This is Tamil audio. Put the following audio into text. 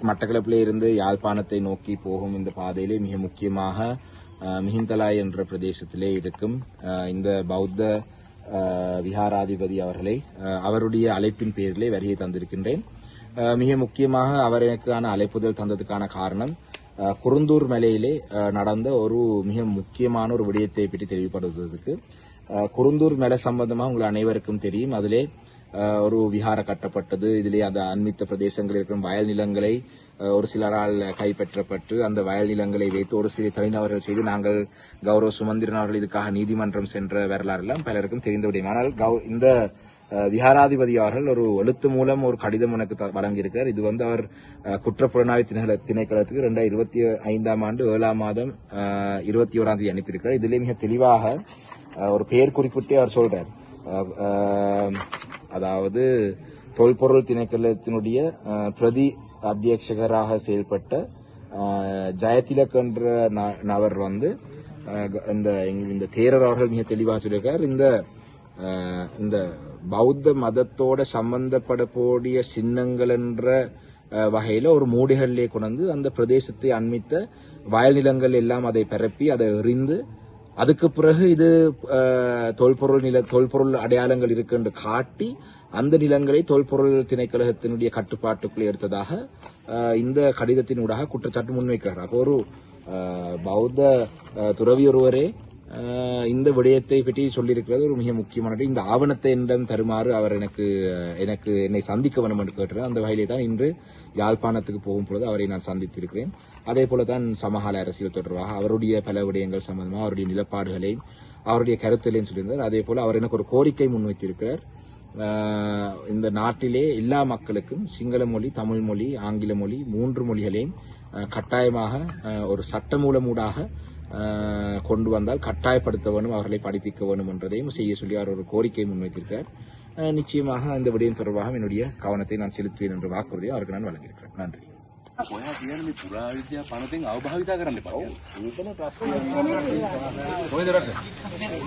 மட்டக்களப்பிலே இருந்து யாழ்ப்பாணத்தை நோக்கி போகும் இந்த பாதையிலே மிக முக்கியமாக மிஹிந்தலாய் என்ற பிரதேசத்திலே இருக்கும் இந்த பௌத்த விஹாராதிபதி அவர்களை அவருடைய அழைப்பின் பேரிலே வருகை தந்திருக்கின்றேன். மிக முக்கியமாக அவர் எனக்கான அழைப்புதல் தந்ததுக்கான காரணம் குருந்தூர் மலையிலே நடந்த ஒரு மிக முக்கியமான ஒரு விடயத்தை பற்றி தெளிவுபடுத்துவதற்கு. குருந்தூர் மலை சம்பந்தமாக உங்கள் அனைவருக்கும் தெரியும். அதிலே ஒரு விஹார கட்டப்பட்டது. இதிலே அந்த அண்மித்த பிரதேசங்களில் இருக்கும் வயல் நிலங்களை ஒரு சிலரால் கைப்பற்றப்பட்டு அந்த வயல் நிலங்களை வைத்து ஒரு சில தனிநபர்கள் செய்து நாங்கள் கௌரவ சுமந்திரன் அவர்கள் இதுக்காக நீதிமன்றம் சென்ற வரலாறு எல்லாம் பலருக்கும் தெரிந்த விடயம். ஆனால் இந்த விஹாராதிபதி அவர்கள் ஒரு எழுத்து மூலம் ஒரு கடிதம் எனக்கு வழங்கியிருக்கிறார். இது அவர் குற்றப்புலனாய்வு திணைக்களத்துக்கு 2025 ஆண்டு 7 மாதம் 21ஆம் தேதி அனுப்பியிருக்கிறார். இதிலே மிக தெளிவாக ஒரு பெயர் குறிப்பிட்டே அவர் சொல்றார். அதாவது தொல்பொருள் திணைக்களத்தினுடைய பிரதி அத்தியட்சகராக செயல்பட்ட ஜெயதிலக் என்ற நபர் இந்த தேரர் அவர்கள் மிக தெளிவாக சொல்லியிருக்கார். இந்த பௌத்த மதத்தோட சம்பந்தப்படக்கூடிய சின்னங்கள் என்ற வகையில ஒரு மூடைகளிலே கொண்டு அந்த பிரதேசத்தை அண்மித்த வயல் நிலங்கள் எல்லாம் அதை பரப்பி அதை எறிந்து அதுக்கு பிறகு இது தொல்பொருள் அடையாளங்கள் இருக்கு என்று காட்டி அந்த நிலங்களை தொல்பொருள் திணைக்களத்தினுடைய கட்டுப்பாட்டுக்குள் எடுத்ததாக இந்த கடிதத்தினூடாக குற்றச்சாட்டு முன்வைக்கிறார். அப்போ ஒரு பௌத்த துறவி ஒருவரே இந்த விடயத்தை பற்றி சொல்லியிருக்கிறது ஒரு மிக முக்கியமான. இந்த ஆவணத்தை என்னிடம் தருமாறு அவர் என்னை சந்திக்க வேண்டும் என்று கேட்டார். அந்த வகையிலே தான் இன்று யாழ்ப்பாணத்துக்கு போகும் பொழுது அவரை நான் சந்தித்திருக்கிறேன். அதே போலதான் சமகால அரசியல் தொடர்பாக அவருடைய பல விடயங்கள் சம்பந்தமாக அவருடைய நிலப்பாடுகளையும் அவருடைய கருத்துகளையும் சொல்லியிருந்தார். அதே போல அவர் எனக்கு ஒரு கோரிக்கை முன்வைத்திருக்கிறார். இந்த நாட்டிலே எல்லா மக்களுக்கும் சிங்கள மொழி, தமிழ் மொழி, ஆங்கில மொழி 3 மொழிகளையும் கட்டாயமாக ஒரு சட்டமூலமூடாக கொண்டு வந்தால் கட்டாயப்படுத்த வேண்டும், அவர்களை படிப்பிக்க வேண்டும் என்றதையும் செய்ய சொல்லி அவர் ஒரு கோரிக்கை முன்வைத்திருக்கிறார். நிச்சயமாக இந்த விடயம் தொடர்பாக என்னுடைய கவனத்தை நான் செலுத்துவேன் என்ற வாக்குறுதியை அவருக்கு நான் வழங்கியிருக்கிறேன். நன்றி. ඔයා කියන්නේ පුරාවිද්‍යා පනතෙන් අවභාවිතා කරන්න එපා.